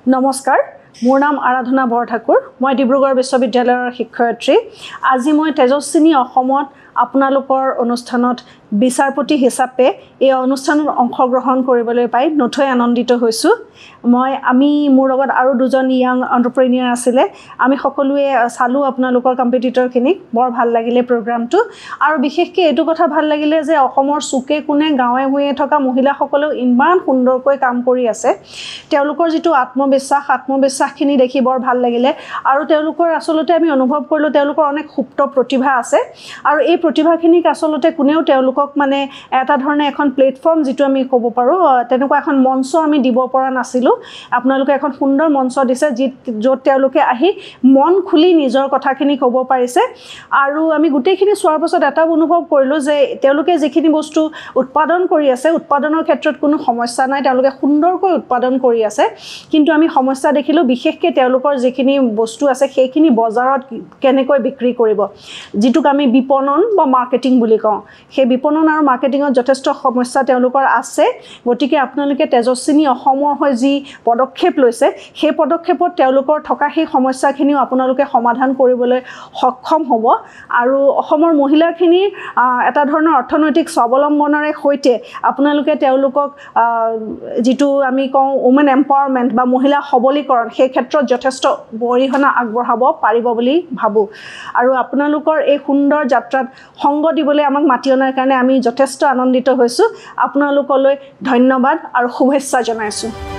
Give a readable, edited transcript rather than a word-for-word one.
নমস্কাৰ মোৰ নাম আৰাধনা বৰঠাকুৰ মই ডিব্ৰুগড় বিশ্ববিদ্যালয়ৰ শিক্ষয়িত্ৰী আজি মই তেজস্বিনী অসমত আপোনালোকৰ অনুষ্ঠানত বিচাৰপতি হিচাপে এই অনুষ্ঠানত অংশগ্ৰহণ কৰিবলৈ পাই নথৈ আনন্দিত হৈছো আমি মোৰ লগত আৰু দুজন ইয়াং এন্টাৰপ্ৰেনিয়ৰ আছিলে আমি সকলোৱে চালু আপোনালোকৰ কম্পিটিটৰ খিনিক বৰ ভাল লাগিলে প্ৰগ্ৰামটো আৰু বিশেষকৈ এটো কথা ভাল লাগিলে যে অসমৰ সুকে কোনে গাঁৱে ভূঞে থকা মহিলাসকলেও ইমান সুন্দৰকৈ কাম কৰি আছে তেওঁলোকৰ যেটো আত্মবিশ্বাসখিনি দেখি বৰ ভাল লাগিলে আৰু তেওঁলোকৰ আসলতে আমি অনুভৱ কৰিলো তেওঁলোকৰ অনেক সুপ্ত প্ৰতিভা আছে আৰু এই প্ৰতিভাখিনিক আসলতে কোনেও তেওঁলোকক মানে এটা ধৰণে এখন প্লেটফৰ্ম যেটো আমি ক'ব পাৰো তেনেকুৱা এখন মঞ্চ আমি দিব পৰা নাছিলো আপোনালোকে এখন সুন্দৰ মঞ্চ দিছে য'ত তেওঁলোকে আহি মন খুলি নিজৰ কথাখিনি ক'ব পাৰিছে আৰু আমি গুটেইখিনি সোৱাৰ পাছত এটা অনুভৱ কৰিলো যে তেওঁলোকে যিখিনি বস্তু উৎপাদন কৰি আছে উৎপাদনৰ ক্ষেত্ৰত কোনো সমস্যা নাই তেওঁলোকে সুন্দৰকৈ উৎপাদন কৰি আছে কিন্তু আমি সমস্যা দেখিলো বিশেষকৈ তেওঁলোকৰ যিখিনি বস্তু আছে সেইখিনি বজাৰত কেনেকৈ বিক্ৰী কৰিব যেটোক আমি বিপণন বা মাৰ্কেটিং বুলি কওঁ সেই বিপণন আৰু মাৰ্কেটিঙত যথেষ্ট সমস্যা তেওঁলোকৰ আছে গতিকে আপোনালোকে তেজস্বিনী অসমৰ হৈ যি পদক্ষেপ লৈছে সেই পদক্ষেপত তেওঁলোকৰ থকা সেই সমস্যাখিনিও আপোনালোকে সমাধান কৰিবলৈ সক্ষম হ'ব আৰু অসমৰ মহিলাখিনি এটা ধৰণৰ অৰ্থনৈতিক স্বাৱলম্বনৰে সৈতে আপোনালোকে তেওঁলোকক যেটো আমি কওঁ ওমেন এম্পাৱাৰমেন্ট বা মহিলা সবলীকৰণ সেই ক্ষেত্ৰত যথেষ্ট অৰিহণা আগবঢ়াব পাৰিব বুলি ভাবো আৰু আপোনালোকৰ এই সুন্দৰ যাত্ৰাত সংগ দিবলৈ আমাক মাতি অনাৰ কাৰণে আমি যথেষ্ট আনন্দিত হৈছো আপোনালোকলৈ ধন্যবাদ আৰু শুভেচ্ছা জনাইছো